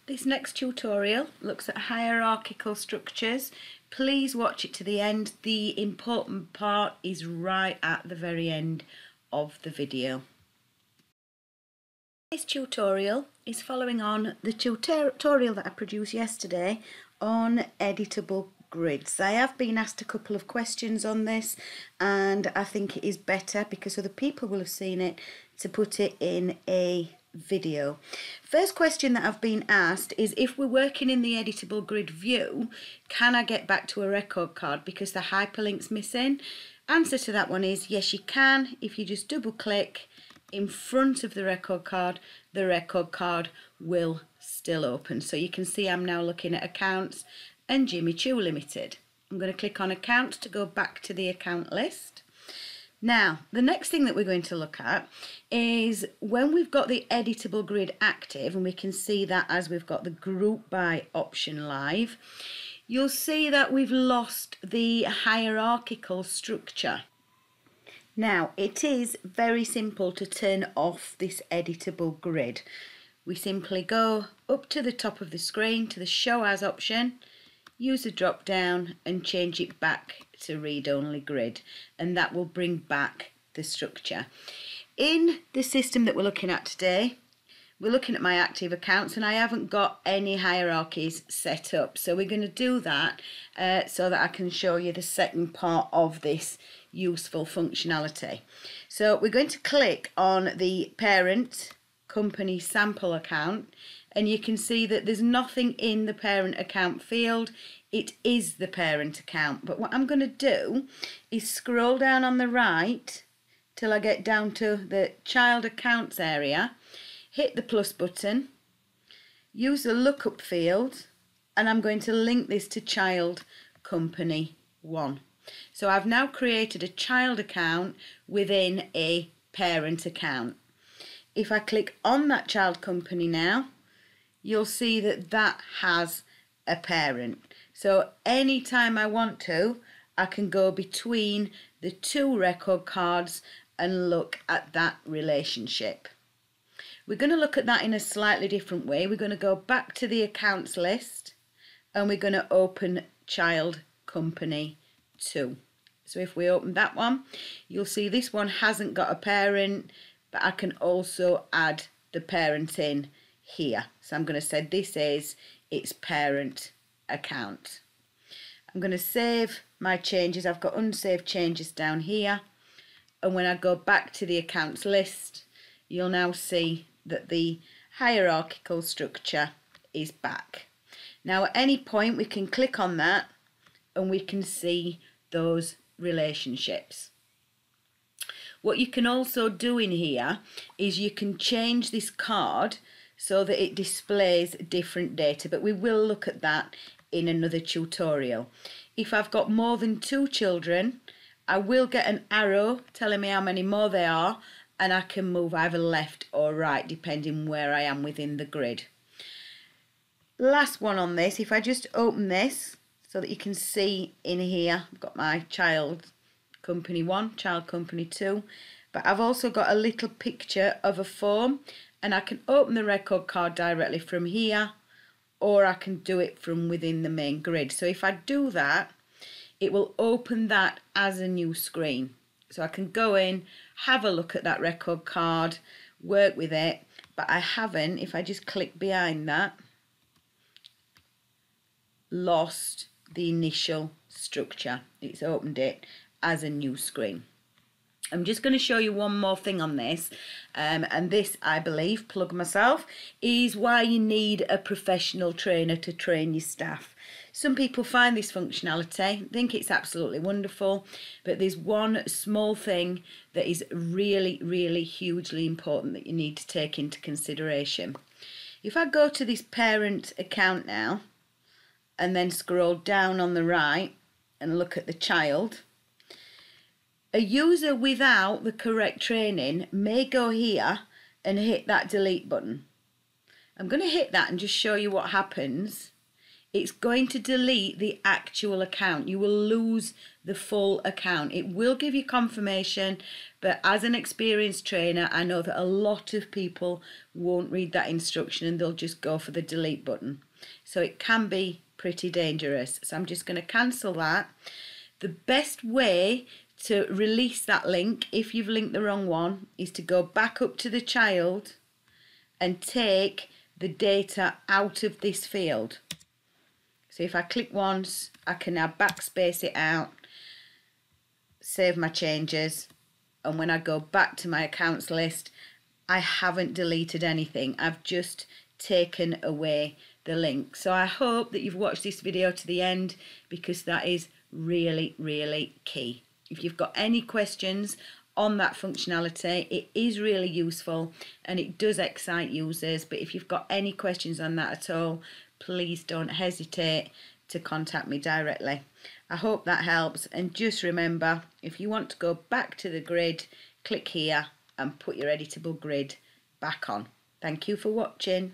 This next tutorial looks at hierarchical structures. Please watch it to the end. The important part is right at the very end of the video. This tutorial is following on the tutorial that I produced yesterday on editable grids. I have been asked a couple of questions on this, and I think it is better, because other people will have seen it, to put it in a video. First question that I've been asked is, if we're working in the editable grid view, can I get back to a record card because the hyperlink's missing? Answer to that one is yes, you can. If you just double click in front of the record card will still open. So you can see I'm now looking at accounts and Jimmy Choo Limited. I'm going to click on accounts to go back to the account list. Now, the next thing that we're going to look at is when we've got the editable grid active, and we can see that as we've got the group by option live, you'll see that we've lost the hierarchical structure. Now, it is very simple to turn off this editable grid. We simply go up to the top of the screen to the show as option, use the drop down and change it back to read only grid, and that will bring back the structure. In the system that we're looking at today, we're looking at my active accounts, and I haven't got any hierarchies set up, so we're going to do that so that I can show you the second part of this useful functionality. So we're going to click on the parent company sample account, and you can see that there's nothing in the parent account field. It is the parent account. But what I'm going to do is scroll down on the right till I get down to the child accounts area, hit the plus button, use the lookup field, and I'm going to link this to child company 1. So I've now created a child account within a parent account. If I click on that child company now, you'll see that that has a parent. So anytime I want to, I can go between the two record cards and look at that relationship. We're going to look at that in a slightly different way. We're going to go back to the accounts list, and we're going to open child company 2. So if we open that one, you'll see this one hasn't got a parent, but I can also add the parent in here. So I'm going to say this is its parent account. I'm going to save my changes. I've got unsaved changes down here, and when I go back to the accounts list, you'll now see that the hierarchical structure is back. Now at any point we can click on that and we can see those relationships. What you can also do in here is you can change this card so that it displays different data, but we will look at that in another tutorial. If I've got more than 2 children, I will get an arrow telling me how many more there are, and I can move either left or right depending where I am within the grid. Last one on this, if I just open this so that you can see in here, I've got my child company 1, child company 2, but I've also got a little picture of a form, and I can open the record card directly from here, or I can do it from within the main grid. So if I do that, it will open that as a new screen. So I can go in, have a look at that record card, work with it, but I haven't, if I just click behind that, lost the initial structure. It's opened it as a new screen. I'm just going to show you one more thing on this, and this, I believe, plug myself, is why you need a professional trainer to train your staff. Some people find this functionality, think it's absolutely wonderful, but there's one small thing that is really, really hugely important that you need to take into consideration. If I go to this parent account now, and then scroll down on the right and look at the child, a user without the correct training may go here and hit that delete button. I'm going to hit that and just show you what happens it's going to delete the actual account. You will lose the full account. It will give you confirmation, but as an experienced trainer, I know that a lot of people won't read that instruction and they'll just go for the delete button. So it can be pretty dangerous. So I'm just going to cancel that. The best way to release that link, if you've linked the wrong one, is to go back up to the child and take the data out of this field. So if I click once, I can now backspace it out, save my changes, and when I go back to my accounts list, I haven't deleted anything. I've just taken away the link. So I hope that you've watched this video to the end, because that is really, really key. If you've got any questions on that functionality, it is really useful and it does excite users. But if you've got any questions on that at all, please don't hesitate to contact me directly. I hope that helps, and just remember, if you want to go back to the grid, click here and put your editable grid back on. Thank you for watching.